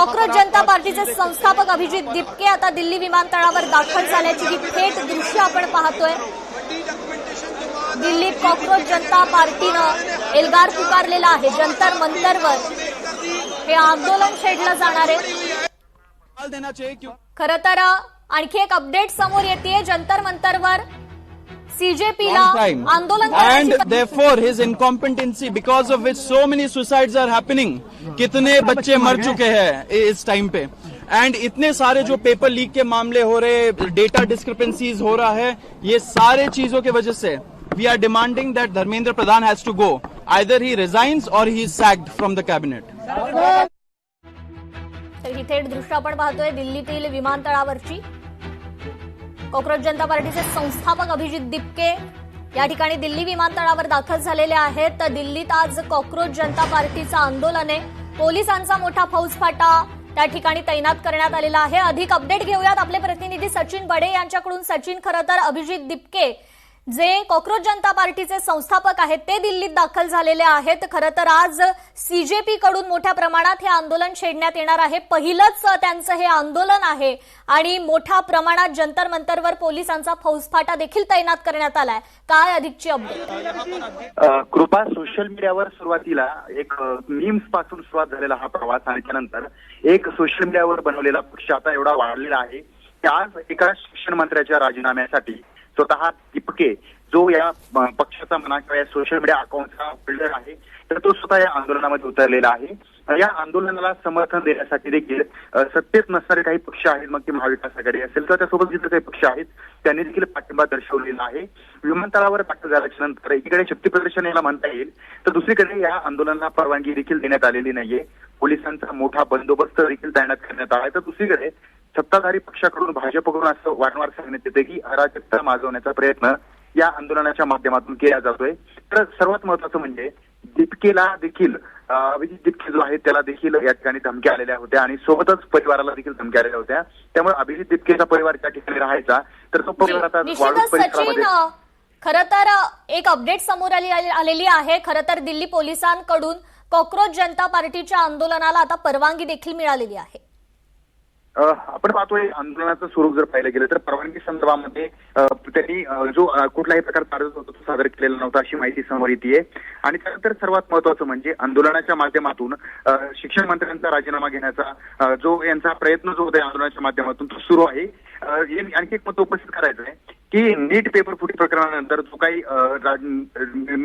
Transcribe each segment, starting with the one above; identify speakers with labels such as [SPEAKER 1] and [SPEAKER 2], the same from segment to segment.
[SPEAKER 1] Cockroach जनता पार्टीचे संस्थापक अभिजित दिपके आता दिल्ली विमानतळावर दाखल झाल्याची ही थेट दृश्य आपण पाहतोय। दिल्लीत कॉक्रोच जनता पार्टीनं एल्गार पुकारलेला आहे। जंतर मंतरवर हे आंदोलन छेडलं जाणार आहे। खरं तर आणखी एक अपडेट समोर येते। जंतर मंतरवर सीजेपीला आंदोलन
[SPEAKER 2] and therefore his incompetency because of which so many suicides are happening। कितने बच्चे मर चुके हैं इस टाइम पे एंड इतने सारे जो पेपर लीक के मामले हो रहे, डेटा डिस्क्रिपेंसीज हो रहा है, ये सारे चीजों की वजह से we are demanding that Dharmendra Pradhan has to go, either he resigns or he is sacked from the cabinet.
[SPEAKER 1] तर ही थेट दृश्य आपण पाहतोय दिल्लीतील विमानतळावरची। कॉक्रोच जनता पार्टीचे संस्थापक अभिजित दिपके या ठिकाणी दिल्ली विमानतळावर दाखल झालेले आहेत। तर दिल्लीत आज कॉक्रोच जनता पार्टीचं आंदोलन आहे। पोलिसांचा मोठा फौजफाटा त्या ठिकाणी तैनात करण्यात आलेला आहे। अधिक अपडेट घेऊयात आपले प्रतिनिधी सचिन बडे यांच्याकडून। सचिन, खरं तर अभिजित दिपके जे कॉक्रोच जनता पार्टीचे संस्थापक आहेत ते दिल्लीत दाखल झालेले आहेत। खरं तर आज सीजेपी कडून मोठ्या प्रमाणात हे आंदोलन छेडण्यात येणार आहे। पहिलंच त्यांचं हे आंदोलन आहे आणि मोठ्या प्रमाणात जंतर मंतरवर पोलिसांचा फौजफाटा देखील तैनात करण्यात आलाय। काय अधिकची अपडेट?
[SPEAKER 3] कृपा, सोशल मीडियावर सुरुवातीला एक मीम्स पासून सुरुवात झालेला हा प्रवास आणि त्यानंतर एक सोशल मीडियावर बनवलेला पक्ष आता एवढा वाढलेला आहे की आज एका शिक्षण मंत्र्याच्या राजीनाम्यासाठी स्वतः दिपके जो या पक्षाचा म्हणा किंवा या सोशल मीडिया अकाउंटचा होल्डर आहे तर तो स्वतः या आंदोलनामध्ये उतरलेला आहे। या आंदोलनाला समर्थन देण्यासाठी देखील सत्तेत नसणारे काही पक्ष आहेत, मग ती महाविकास आघाडी असेल किंवा त्यासोबत जिथे काही पक्ष आहेत त्यांनी देखील पाठिंबा दर्शवलेला आहे। विमानतळावर दाखल झाल्याच्या नंतर एकीकडे शक्ती प्रदर्शन याला म्हणता येईल तर दुसरीकडे या आंदोलनाला परवानगी देखील देण्यात आलेली नाहीये। पोलिसांचा मोठा बंदोबस्त देखील तैनात करण्यात आलाय। तर दुसरीकडे सत्ताधारी पक्षाकडून भाजपकडून असं वारंवार सांगण्यात येते की अराजकता माजवण्याचा प्रयत्न या आंदोलनाच्या माध्यमातून केला जातोय। तर सर्वात महत्वाचं म्हणजे दिपकेला देखील अभिजित दिपके जो आहे त्याला देखील या ठिकाणी धमक्या आलेल्या होत्या आणि सोबतच परिवाराला देखील धमक्या आलेल्या होत्या। त्यामुळे अभिजित दिपकेचा परिवार त्या ठिकाणी राहायचा तर तो परिवार आता वाळूज परिसरामध्ये।
[SPEAKER 1] खरं तर एक अपडेट समोर आलेली आहे। खरं तर दिल्ली पोलिसांकडून कॉक्रोच जनता पार्टीच्या आंदोलनाला आता परवानगी देखील मिळालेली आहे।
[SPEAKER 3] आपण पाहतोय आंदोलनाचं स्वरूप जर पाहिलं गेलं तर परवानगी संदर्भामध्ये त्यांनी जो कुठलाही प्रकार चालत होता तो सादर केलेला नव्हता अशी माहिती समोर येते। आणि त्यानंतर सर्वात महत्वाचं म्हणजे आंदोलनाच्या माध्यमातून शिक्षण मंत्र्यांचा राजीनामा घेण्याचा जो यांचा प्रयत्न जो होता आंदोलनाच्या माध्यमातून तो सुरू आहे। आणखी एक मुद्दा उपस्थित करायचा आहे की नीट पेपर फुटी प्रकरणानंतर जो काही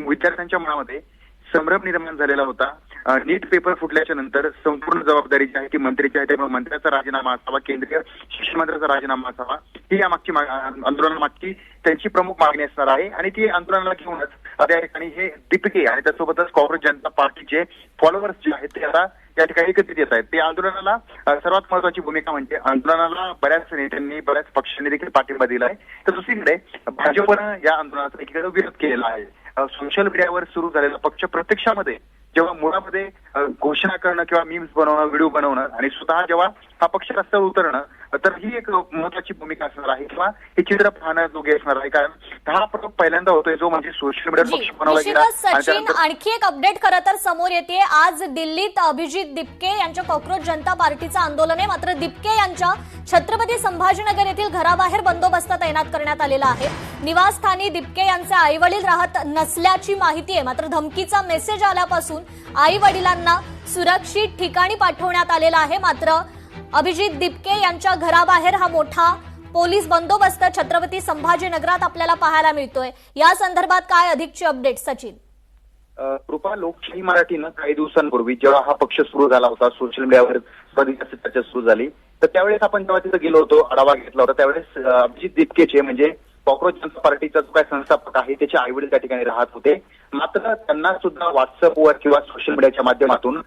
[SPEAKER 3] विद्यार्थ्यांच्या मनामध्ये संभ्रम निर्माण झालेला होता, नीट पेपर फुटल्याच्या नंतर संपूर्ण जबाबदारी जी आहे ती मंत्रीची आहे, त्यामुळे मंत्र्याचा राजीनामा असावा, केंद्रीय शिक्षण मंत्र्याचा राजीनामा असावा ही या मागची आंदोलनामागची त्यांची प्रमुख मागणी असणार आहे। आणि ती आंदोलनाला घेऊनच त्या ठिकाणी हे दिपके आणि त्यासोबतच कॉक्रोच जनता पार्टीचे फॉलोअर्स जे आहेत ते आता या ठिकाणी एकत्रित येत आहेत। ते आंदोलनाला सर्वात महत्वाची भूमिका म्हणजे आंदोलनाला बऱ्याच नेत्यांनी बऱ्याच पक्षांनी देखील पाठिंबा दिला आहे तर दुसरीकडे भाजपनं या आंदोलनाचा एकीकडे विरोध केलेला आहे। सोशल मीडियावर सुरू झालेला पक्ष प्रत्यक्षामध्ये जेव्हा मुळामध्ये घोषणा करणं किंवा मीम्स बनवणं, व्हिडिओ बनवणं आणि स्वतः जेव्हा हा पक्ष रस्त्यावर उतरणं तर ही एक महत्वाची भूमिका असणार आहे किंवा हे चित्र पाहणं योग्य असणार आहे। कारण हा प्रयोग पहिल्यांदा होतोय जो म्हणजे सोशल मीडियावर पक्ष बनवला गेला।
[SPEAKER 1] सचिन, आणखी एक अपडेट खरं तर समोर येते। आज दिल्लीत अभिजित दिपके यांच्या कॉक्रोच जनता पार्टीचं आंदोलन आहे, मात्र दिपके यांच्या छत्रपती संभाजीनगर येथील घराबाहेर बंदोबस्त तैनात करण्यात आलेला आहे। निवासस्थानी दिपके यांचे आई वडील राहत नसल्याची माहिती आहे, मात्र धमकीचा मेसेज आल्यापासून आई वडिलांना सुरक्षित ठिकाणी पाठवण्यात आलेला आहे। मात्र अभिजित दिपके यांच्या घराबाहेर हा मोठा पोलीस बंदोबस्त छत्रपती संभाजीनगरात आपल्याला पाहायला मिळतोय। या संदर्भात काय अधिकची अपडेट सचिन?
[SPEAKER 3] कृपा, लोकशाही मराठीनं काही दिवसांपूर्वी जेव्हा हा पक्ष सुरू झाला होता, सोशल मीडियावर जास्त चर्चा सुरू झाली तर त्यावेळेस आपण जेव्हा तिथे गेलो होतो, आढावा घेतला होता, त्यावेळेस अभिजित दिपकेचे म्हणजे कॉक्रोच जनता पार्टीचा जो काही संस्थापक आहे त्याचे आई वडील त्या ठिकाणी राहत होते। मात्र त्यांना सुद्धा व्हॉट्सअपवर किंवा सोशल मीडियाच्या माध्यमातून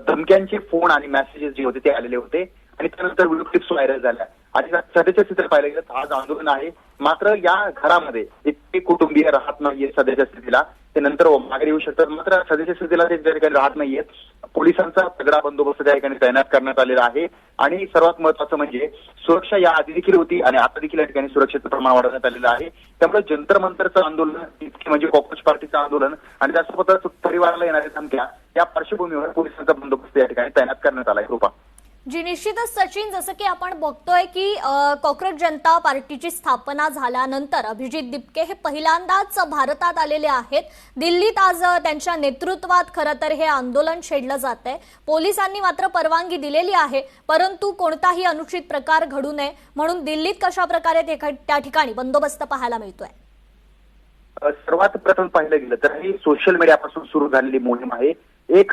[SPEAKER 3] धमक्यांचे फोन आणि मेसेजेस जे होते ते आलेले होते आणि त्यानंतर व्हिडिओ क्लिप्स व्हायरल झाल्या। आणि सध्याच्या स्थितीत पाहिलं गेलं आज आंदोलन आहे, मात्र या घरामध्ये इतके कुटुंबीय राहत नाहीये सध्याच्या स्थितीला, ते नंतर मागे येऊ शकतात, मात्र सध्याच्या स्थितीला ते त्या ठिकाणी राहत नाहीयेत। पोलिसांचा तगडा बंदोबस्त त्या ठिकाणी तैनात करण्यात आलेला आहे आणि सर्वात महत्वाचं म्हणजे सुरक्षा या आधी देखील होती आणि आता देखील या ठिकाणी सुरक्षेचं प्रमाण वाढवण्यात आलेलं आहे। त्यामुळे जंतर मंतरचं आंदोलन म्हणजे कॉक्रोच पार्टीचं आंदोलन आणि त्यासोबतच परिवाराला येणाऱ्या धमक्या या पार्श्वभूमीवर पोलिसांचा बंदोबस्त या ठिकाणी तैनात करण्यात आलाय। कृपा
[SPEAKER 1] जी निश्चितच सचिन, जसं की आपण बघतोय की कॉक्रोच जनता पार्टीची स्थापना झाल्यानंतर अभिजित दिपके हे पहिल्यांदाच भारतात आलेले आहेत. दिल्लीत आज त्यांच्या नेतृत्वात खरं तर हे आंदोलन छेडलं जात आहे. पोलिसांनी मात्र परवानगी दिलेली आहे, परंतु कोणताही अनुचित प्रकार घडू नये म्हणून दिल्लीत कशा प्रकारे त्या ठिकाणी बंदोबस्त पाहायला मिळतोय?
[SPEAKER 3] सर्वात प्रथम पाहिलं गेलं तर ही सोशल मीडियापासून सुरू झालेली मोहीम आहे. एक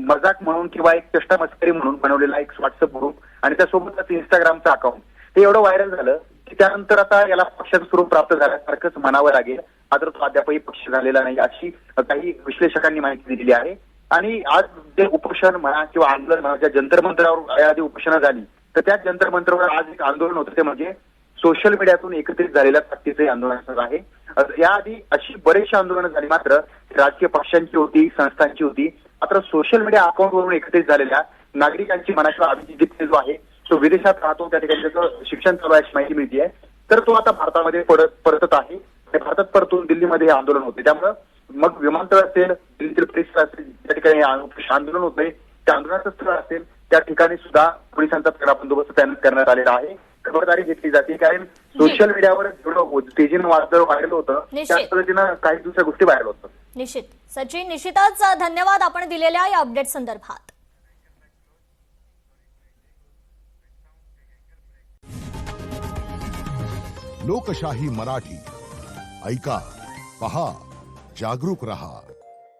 [SPEAKER 3] मजाक म्हणून किंवा एक चेष्टा मस्करी म्हणून बनवलेला एक व्हॉट्सअप ग्रुप आणि त्यासोबतच इंस्टाग्रामचं अकाउंट हे एवढं व्हायरल झालं की त्यानंतर आता याला पक्षाचं स्वरूप प्राप्त झाल्यासारखंच म्हणावं लागेल. मात्र तो अद्यापही पक्ष झालेला नाही अशी काही विश्लेषकांनी माहिती दिलेली आहे. आणि आज जे उपोषण म्हणा किंवा आंदोलन म्हणा, ज्या जंतर मंतरावर याआधी उपोषणं झाली तर त्या जंतर मंतरावर आज एक आंदोलन होतं, ते म्हणजे सोशल मीडियातून एकत्रित झालेल्या ताकदीचे आंदोलन आहे. याआधी अशी बरेचशी आंदोलनं झाली, मात्र राजकीय पक्षांची होती, संस्थांची होती. मात्र सोशल मीडिया अकाउंटवरून एकत्रित झालेल्या नागरिकांची म्हणा किंवा अभिजित दिपके जो आहे तो विदेशात राहतो, त्या ठिकाणी त्याचं शिक्षण चालू आहे अशी माहिती मिळते. तर तो आता भारतामध्ये परतत आहे. भारतात परतून दिल्लीमध्ये हे आंदोलन होते. त्यामुळं मग विमानतळ असेल, दिल्लीतील परिसर असेल, त्या ठिकाणी आंदोलन होतंय, त्या आंदोलनाचं स्थळ असेल त्या ठिकाणी सुद्धा पोलिसांचा तगडा बंदोबस्त तैनात करण्यात आलेला आहे. खबरदारी घेतली जाते, कारण सोशल मीडियावर जेवढं तेजीनं व्हायरल होतं त्याच पद्धतीनं काही दुसऱ्या गोष्टी व्हायरल होतं.
[SPEAKER 1] निश्चित सचिन, निश्चितच धन्यवाद आपण दिलेल्या या अपडेट संदर्भात.
[SPEAKER 4] लोकशाही मराठी ऐका, पहा, जागरूक रहा.